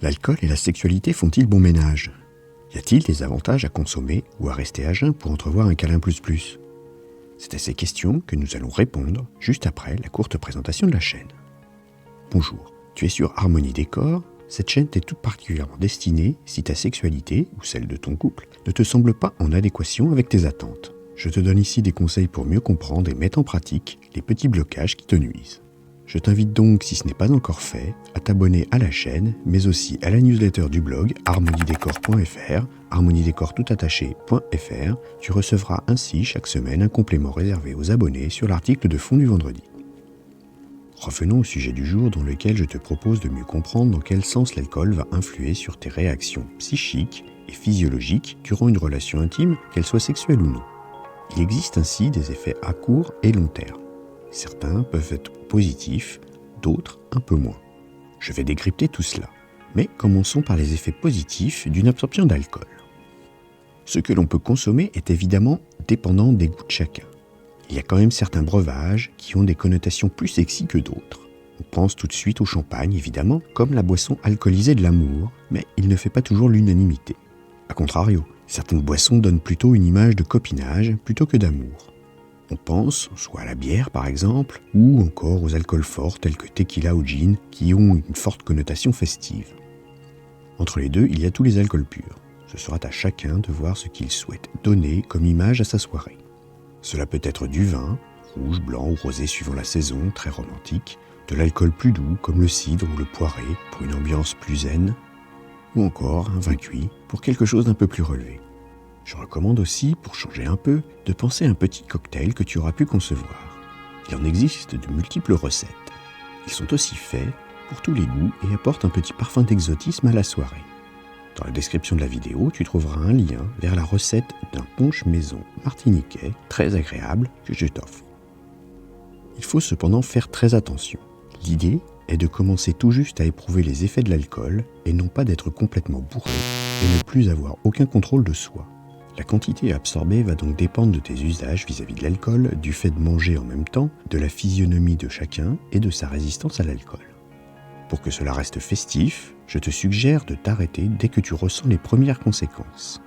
L'alcool et la sexualité font-ils bon ménage? Y a-t-il des avantages à consommer ou à rester à jeun pour entrevoir un câlin plus? C'est à ces questions que nous allons répondre juste après la courte présentation de la chaîne. Bonjour, tu es sur Harmonie Décor. Cette chaîne t'est tout particulièrement destinée si ta sexualité ou celle de ton couple ne te semble pas en adéquation avec tes attentes. Je te donne ici des conseils pour mieux comprendre et mettre en pratique les petits blocages qui te nuisent. Je t'invite donc, si ce n'est pas encore fait, à t'abonner à la chaîne, mais aussi à la newsletter du blog harmoniedécor.fr, harmoniedécor.fr. Tu recevras ainsi chaque semaine un complément réservé aux abonnés sur l'article de fond du vendredi. Revenons au sujet du jour dans lequel je te propose de mieux comprendre dans quel sens l'alcool va influer sur tes réactions psychiques et physiologiques durant une relation intime, qu'elle soit sexuelle ou non. Il existe ainsi des effets à court et long terme. Certains peuvent être positifs, d'autres un peu moins. Je vais décrypter tout cela, mais commençons par les effets positifs d'une absorption d'alcool. Ce que l'on peut consommer est évidemment dépendant des goûts de chacun. Il y a quand même certains breuvages qui ont des connotations plus sexy que d'autres. On pense tout de suite au champagne, évidemment, comme la boisson alcoolisée de l'amour, mais il ne fait pas toujours l'unanimité. A contrario, certaines boissons donnent plutôt une image de copinage plutôt que d'amour. On pense soit à la bière par exemple, ou encore aux alcools forts tels que tequila ou gin, qui ont une forte connotation festive. Entre les deux, il y a tous les alcools purs. Ce sera à chacun de voir ce qu'il souhaite donner comme image à sa soirée. Cela peut être du vin, rouge, blanc ou rosé suivant la saison, très romantique, de l'alcool plus doux comme le cidre ou le poiré pour une ambiance plus zen, ou encore un vin cuit pour quelque chose d'un peu plus relevé. Je recommande aussi, pour changer un peu, de penser à un petit cocktail que tu auras pu concevoir. Il en existe de multiples recettes. Ils sont aussi faits pour tous les goûts et apportent un petit parfum d'exotisme à la soirée. Dans la description de la vidéo, tu trouveras un lien vers la recette d'un punch maison martiniquais très agréable que je t'offre. Il faut cependant faire très attention. L'idée est de commencer tout juste à éprouver les effets de l'alcool et non pas d'être complètement bourré et ne plus avoir aucun contrôle de soi. La quantité absorbée va donc dépendre de tes usages vis-à-vis de l'alcool, du fait de manger en même temps, de la physionomie de chacun et de sa résistance à l'alcool. Pour que cela reste festif, je te suggère de t'arrêter dès que tu ressens les premières conséquences.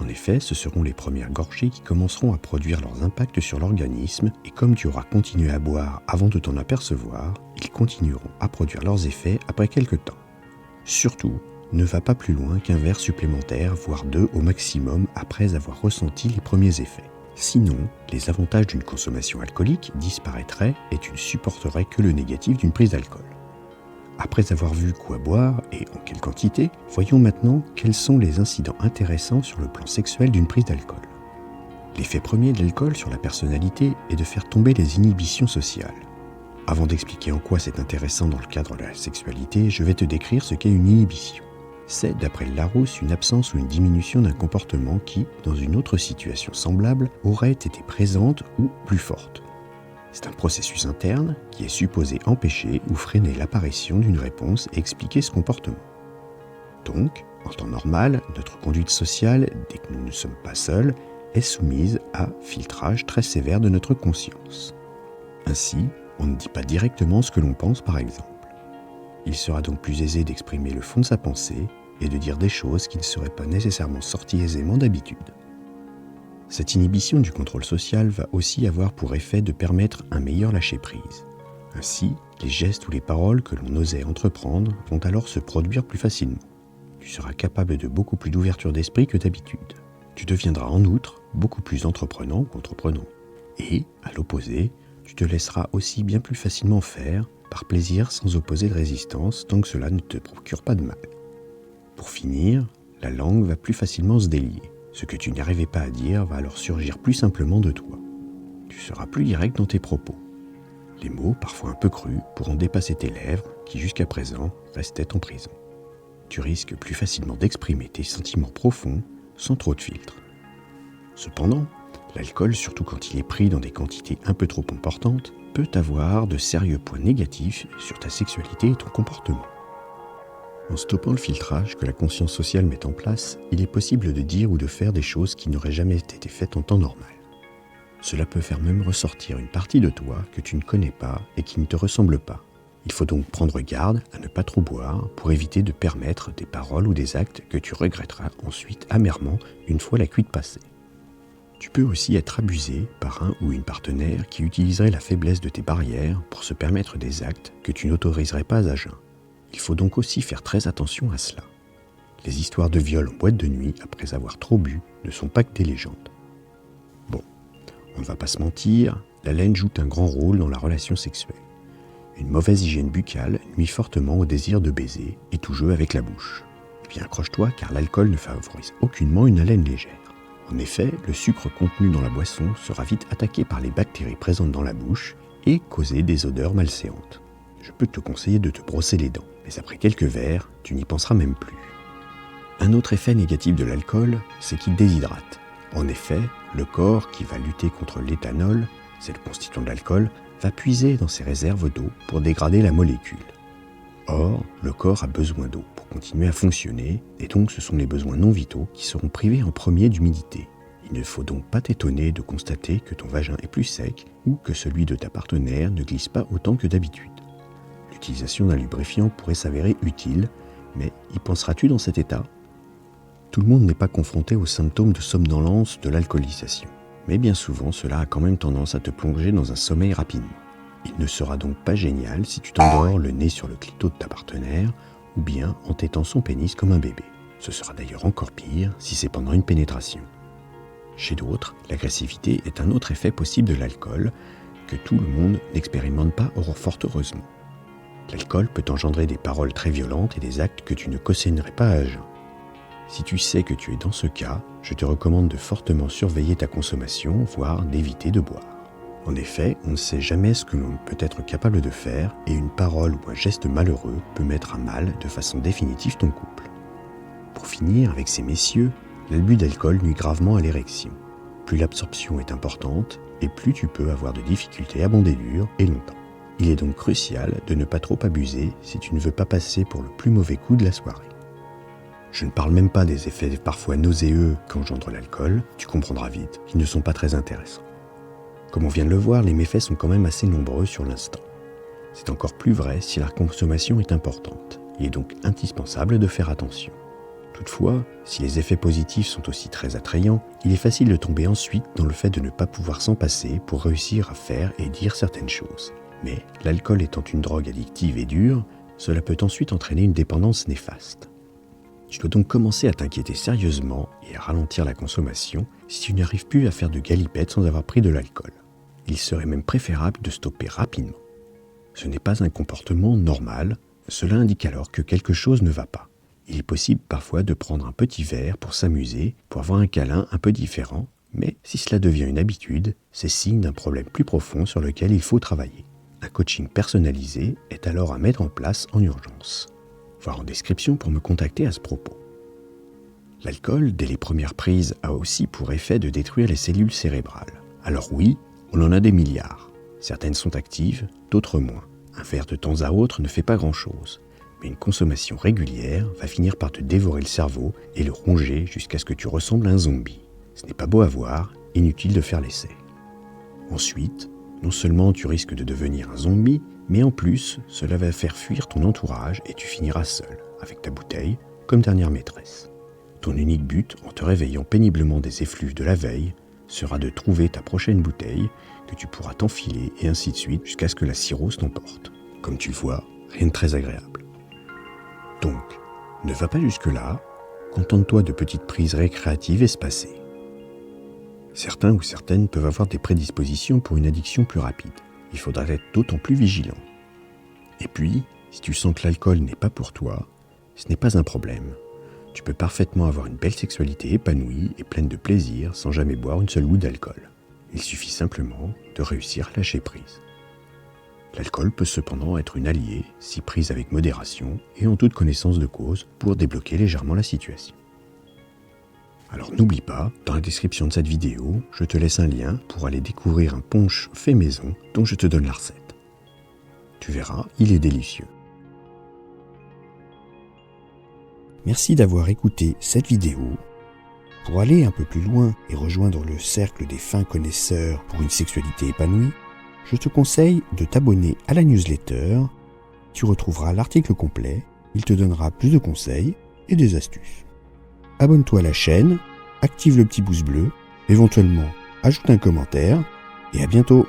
En effet, ce seront les premières gorgées qui commenceront à produire leurs impacts sur l'organisme et comme tu auras continué à boire avant de t'en apercevoir, ils continueront à produire leurs effets après quelques temps. Surtout, ne va pas plus loin qu'un verre supplémentaire, voire 2 au maximum après avoir ressenti les premiers effets. Sinon, les avantages d'une consommation alcoolique disparaîtraient et tu ne supporterais que le négatif d'une prise d'alcool. Après avoir vu quoi boire et en quelle quantité, voyons maintenant quels sont les incidents intéressants sur le plan sexuel d'une prise d'alcool. L'effet premier de l'alcool sur la personnalité est de faire tomber les inhibitions sociales. Avant d'expliquer en quoi c'est intéressant dans le cadre de la sexualité, je vais te décrire ce qu'est une inhibition. C'est, d'après le Larousse, une absence ou une diminution d'un comportement qui, dans une autre situation semblable, aurait été présente ou plus forte. C'est un processus interne qui est supposé empêcher ou freiner l'apparition d'une réponse et expliquer ce comportement. Donc, en temps normal, notre conduite sociale, dès que nous ne sommes pas seuls, est soumise à filtrage très sévère de notre conscience. Ainsi, on ne dit pas directement ce que l'on pense par exemple. Il sera donc plus aisé d'exprimer le fond de sa pensée et de dire des choses qui ne seraient pas nécessairement sorties aisément d'habitude. Cette inhibition du contrôle social va aussi avoir pour effet de permettre un meilleur lâcher-prise. Ainsi, les gestes ou les paroles que l'on osait entreprendre vont alors se produire plus facilement. Tu seras capable de beaucoup plus d'ouverture d'esprit que d'habitude. Tu deviendras en outre beaucoup plus entreprenant ou entreprenant. Et, à l'opposé, tu te laisseras aussi bien plus facilement faire, par plaisir sans opposer de résistance tant que cela ne te procure pas de mal. Pour finir, la langue va plus facilement se délier. Ce que tu n'arrivais pas à dire va alors surgir plus simplement de toi. Tu seras plus direct dans tes propos. Les mots, parfois un peu crus, pourront dépasser tes lèvres qui jusqu'à présent restaient en prison. Tu risques plus facilement d'exprimer tes sentiments profonds sans trop de filtres. Cependant, l'alcool, surtout quand il est pris dans des quantités un peu trop importantes, peut avoir de sérieux points négatifs sur ta sexualité et ton comportement. En stoppant le filtrage que la conscience sociale met en place, il est possible de dire ou de faire des choses qui n'auraient jamais été faites en temps normal. Cela peut faire même ressortir une partie de toi que tu ne connais pas et qui ne te ressemble pas. Il faut donc prendre garde à ne pas trop boire pour éviter de permettre des paroles ou des actes que tu regretteras ensuite amèrement une fois la cuite passée. Tu peux aussi être abusé par un ou une partenaire qui utiliserait la faiblesse de tes barrières pour se permettre des actes que tu n'autoriserais pas à jeun. Il faut donc aussi faire très attention à cela. Les histoires de viol en boîte de nuit après avoir trop bu ne sont pas que des légendes. Bon, on ne va pas se mentir, l'haleine joue un grand rôle dans la relation sexuelle. Une mauvaise hygiène buccale nuit fortement au désir de baiser et tout jeu avec la bouche. Eh bien accroche-toi car l'alcool ne favorise aucunement une haleine légère. En effet, le sucre contenu dans la boisson sera vite attaqué par les bactéries présentes dans la bouche et causer des odeurs malséantes. Je peux te conseiller de te brosser les dents, mais après quelques verres, tu n'y penseras même plus. Un autre effet négatif de l'alcool, c'est qu'il déshydrate. En effet, le corps qui va lutter contre l'éthanol, c'est le constituant de l'alcool, va puiser dans ses réserves d'eau pour dégrader la molécule. Or, le corps a besoin d'eau pour continuer à fonctionner, et donc ce sont les besoins non vitaux qui seront privés en premier d'humidité. Il ne faut donc pas t'étonner de constater que ton vagin est plus sec ou que celui de ta partenaire ne glisse pas autant que d'habitude. L'utilisation d'un lubrifiant pourrait s'avérer utile, mais y penseras-tu dans cet état ? Tout le monde n'est pas confronté aux symptômes de somnolence de l'alcoolisation, mais bien souvent cela a quand même tendance à te plonger dans un sommeil rapidement. Il ne sera donc pas génial si tu t'endors le nez sur le clito de ta partenaire ou bien en tétant son pénis comme un bébé. Ce sera d'ailleurs encore pire si c'est pendant une pénétration. Chez d'autres, l'agressivité est un autre effet possible de l'alcool que tout le monde n'expérimente pas fort heureusement. L'alcool peut engendrer des paroles très violentes et des actes que tu ne cautionnerais pas à jeun. Si tu sais que tu es dans ce cas, je te recommande de fortement surveiller ta consommation, voire d'éviter de boire. En effet, on ne sait jamais ce que l'on peut être capable de faire et une parole ou un geste malheureux peut mettre à mal de façon définitive ton couple. Pour finir avec ces messieurs, l'abus d'alcool nuit gravement à l'érection. Plus l'absorption est importante et plus tu peux avoir de difficultés à bander dur et longtemps. Il est donc crucial de ne pas trop abuser si tu ne veux pas passer pour le plus mauvais coup de la soirée. Je ne parle même pas des effets parfois nauséeux qu'engendre l'alcool, tu comprendras vite qu'ils ne sont pas très intéressants. Comme on vient de le voir, les méfaits sont quand même assez nombreux sur l'instant. C'est encore plus vrai si la consommation est importante. Il est donc indispensable de faire attention. Toutefois, si les effets positifs sont aussi très attrayants, il est facile de tomber ensuite dans le fait de ne pas pouvoir s'en passer pour réussir à faire et dire certaines choses. Mais l'alcool étant une drogue addictive et dure, cela peut ensuite entraîner une dépendance néfaste. Tu dois donc commencer à t'inquiéter sérieusement et à ralentir la consommation si tu n'arrives plus à faire de galipettes sans avoir pris de l'alcool. Il serait même préférable de stopper rapidement. Ce n'est pas un comportement normal, cela indique alors que quelque chose ne va pas. Il est possible parfois de prendre un petit verre pour s'amuser, pour avoir un câlin un peu différent, mais si cela devient une habitude, c'est signe d'un problème plus profond sur lequel il faut travailler. Un coaching personnalisé est alors à mettre en place en urgence. Voir en description pour me contacter à ce propos. L'alcool, dès les premières prises, a aussi pour effet de détruire les cellules cérébrales. Alors oui, on en a des milliards. Certaines sont actives, d'autres moins. Un verre de temps à autre ne fait pas grand-chose. Mais une consommation régulière va finir par te dévorer le cerveau et le ronger jusqu'à ce que tu ressembles à un zombie. Ce n'est pas beau à voir, inutile de faire l'essai. Ensuite, non seulement tu risques de devenir un zombie, mais en plus, cela va faire fuir ton entourage et tu finiras seul, avec ta bouteille, comme dernière maîtresse. Ton unique but, en te réveillant péniblement des effluves de la veille, sera de trouver ta prochaine bouteille que tu pourras t'enfiler et ainsi de suite jusqu'à ce que la cirrhose t'emporte. Comme tu le vois, rien de très agréable. Donc, ne va pas jusque-là, contente-toi de petites prises récréatives espacées. Certains ou certaines peuvent avoir des prédispositions pour une addiction plus rapide. Il faudra être d'autant plus vigilant. Et puis, si tu sens que l'alcool n'est pas pour toi, ce n'est pas un problème. Tu peux parfaitement avoir une belle sexualité épanouie et pleine de plaisir sans jamais boire une seule goutte d'alcool. Il suffit simplement de réussir à lâcher prise. L'alcool peut cependant être une alliée, si prise avec modération et en toute connaissance de cause, pour débloquer légèrement la situation. Alors n'oublie pas, dans la description de cette vidéo, je te laisse un lien pour aller découvrir un punch fait maison dont je te donne la recette. Tu verras, il est délicieux. Merci d'avoir écouté cette vidéo. Pour aller un peu plus loin et rejoindre le cercle des fins connaisseurs pour une sexualité épanouie, je te conseille de t'abonner à la newsletter tu retrouveras l'article complet, il te donnera plus de conseils et des astuces. Abonne-toi à la chaîne, active le petit pouce bleu, éventuellement ajoute un commentaire et à bientôt.